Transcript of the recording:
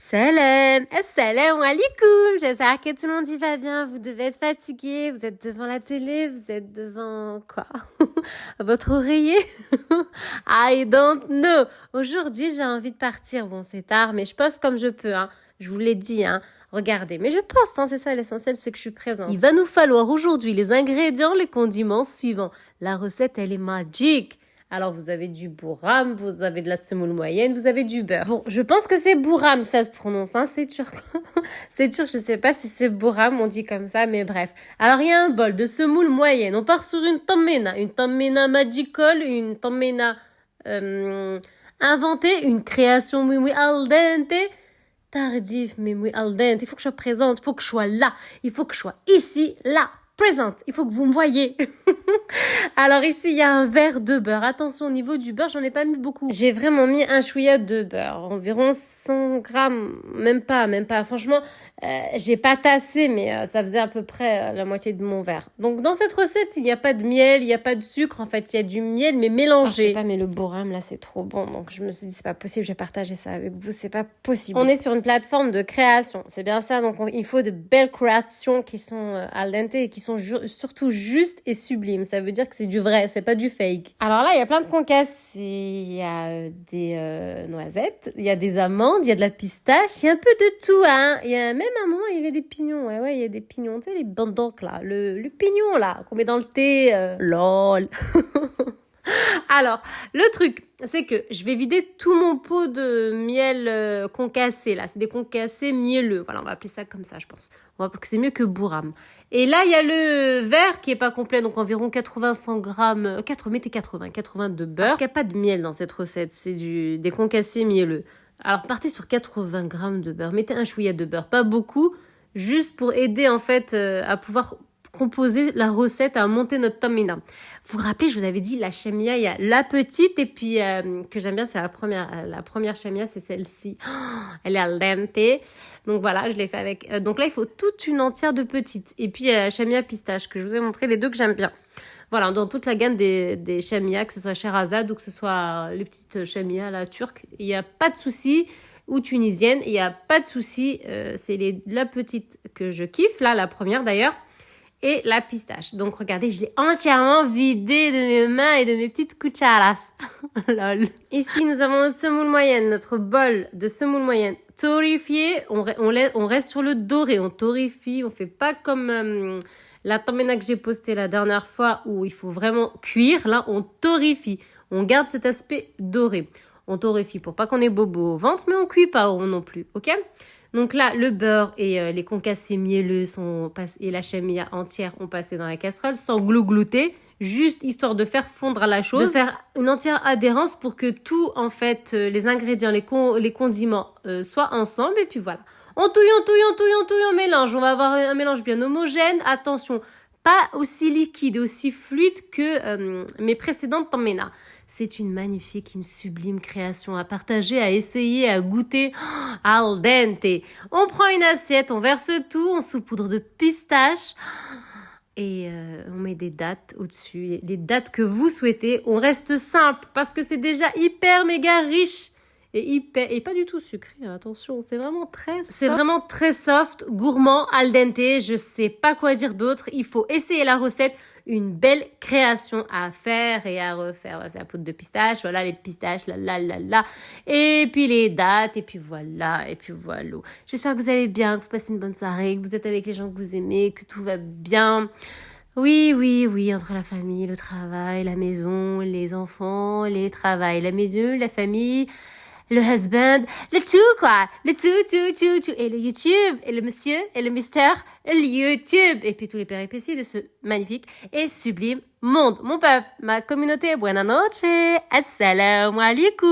Salam, assalamu alaikum. J'espère que tout le monde y va bien. Vous devez être fatigué. Vous êtes devant la télé. Vous êtes devant quoi? Votre oreiller? I don't know. Aujourd'hui, j'ai envie de partir. Bon, c'est tard, mais je poste comme je peux. Je vous l'ai dit. Regardez, mais je poste. C'est ça l'essentiel, c'est que je suis présente. Il va nous falloir aujourd'hui les ingrédients, les condiments suivants. La recette, elle est magique. Alors, vous avez du bourram, vous avez de la semoule moyenne, vous avez du beurre. Bon, je pense que c'est bourram, ça se prononce, c'est turc. C'est turc, je sais pas si c'est bourram, on dit comme ça, mais bref. Alors, il y a un bol de semoule moyenne. On part sur une tammena magical, une tammena inventée, une création oui al dente. Tardif, mais oui al dente. Il faut que je sois présente, il faut que je sois là, il faut que je sois ici, là. Présente, il faut que vous me voyez. Alors ici, il y a un verre de beurre. Attention, au niveau du beurre, j'en ai pas mis beaucoup. J'ai vraiment mis un chouïa de beurre, environ 100 grammes, même pas. Franchement, j'ai pas tassé, mais ça faisait à peu près la moitié de mon verre. Donc dans cette recette, il n'y a pas de miel, il n'y a pas de sucre. En fait, il y a du miel, mais mélangé. Je sais pas, mais le bourram, là, c'est trop bon. Donc je me suis dit, c'est pas possible, je vais partager ça avec vous. C'est pas possible. On est sur une plateforme de création. C'est bien ça. Donc il faut de belles créations qui sont al dente et qui sont surtout justes et sublimes. Ça veut dire que c'est du vrai, c'est pas du fake. Alors là, il y a plein de concassés. Il y a des noisettes, il y a des amandes, il y a de la pistache, il y a un peu de tout. Il y a même à un moment, il y avait des pignons. Ouais, il y a des pignons. Tu sais, les bandocs là, le pignon là, qu'on met dans le thé. Lol. Alors, le truc, c'est que je vais vider tout mon pot de miel concassé, là. C'est des concassés mielleux. Voilà, on va appeler ça comme ça, je pense. C'est mieux que bourram. Et là, il y a le verre qui est pas complet, donc environ 80-100 grammes, mettez 80 de beurre. Parce qu'il n'y a pas de miel dans cette recette, c'est des concassés mielleux. Alors, partez sur 80 grammes de beurre. Mettez un chouïa de beurre, pas beaucoup, juste pour aider, en fait, à pouvoir composer la recette, à monter notre tammena. Vous vous rappelez, je vous avais dit, la chemia, il y a la petite, et puis, que j'aime bien, c'est la première chemia, c'est celle-ci. Elle est al dente. Donc voilà, je l'ai fait avec, donc là, il faut toute une entière de petites. Et puis, chemia pistache, que je vous ai montré, les deux que j'aime bien. Voilà, dans toute la gamme des chemias, que ce soit Sherazade ou que ce soit les petites chemias, la turque, il n'y a pas de souci. Ou tunisienne, il n'y a pas de souci. C'est la petite que je kiffe, là, la première d'ailleurs. Et la pistache. Donc, regardez, je l'ai entièrement vidée de mes mains et de mes petites cucharas. Lol. Ici, nous avons notre semoule moyenne, notre bol de semoule moyenne torréfié. On reste sur le doré, on torréfie. On fait pas comme la tammena que j'ai postée la dernière fois où il faut vraiment cuire. Là, on torréfie. On garde cet aspect doré. On torréfie pour pas qu'on ait bobo au ventre, mais on cuit pas non plus, ok ? Donc là, le beurre et les concassés mielleux et la chemia entière ont passé dans la casserole sans glouglouter, juste histoire de faire fondre la chose, de faire une entière adhérence pour que tout, en fait, les ingrédients, les condiments soient ensemble. Et puis voilà, on touille, on mélange. On va avoir un mélange bien homogène. Attention, pas aussi liquide, aussi fluide que mes précédentes tammena. C'est une magnifique, une sublime création à partager, à essayer, à goûter. Al dente. On prend une assiette, on verse tout, on saupoudre de pistache et on met des dattes au-dessus, les dattes que vous souhaitez. On reste simple parce que c'est déjà hyper méga riche et pas du tout sucré. Attention, c'est vraiment très soft, gourmand, al dente. Je sais pas quoi dire d'autre. Il faut essayer la recette. Une belle création à faire et à refaire. C'est la poudre de pistache, voilà les pistaches, là. Et puis les dattes, et puis voilà. J'espère que vous allez bien, que vous passez une bonne soirée, que vous êtes avec les gens que vous aimez, que tout va bien. Oui, entre la famille, le travail, la maison, les enfants, les travails, la maison, la famille, le husband, le tout quoi, le tout, et le YouTube, et le monsieur, et le mister, le YouTube, et puis tous les péripéties de ce magnifique et sublime monde. Mon peuple, ma communauté, buena noche, assalamu alaikum.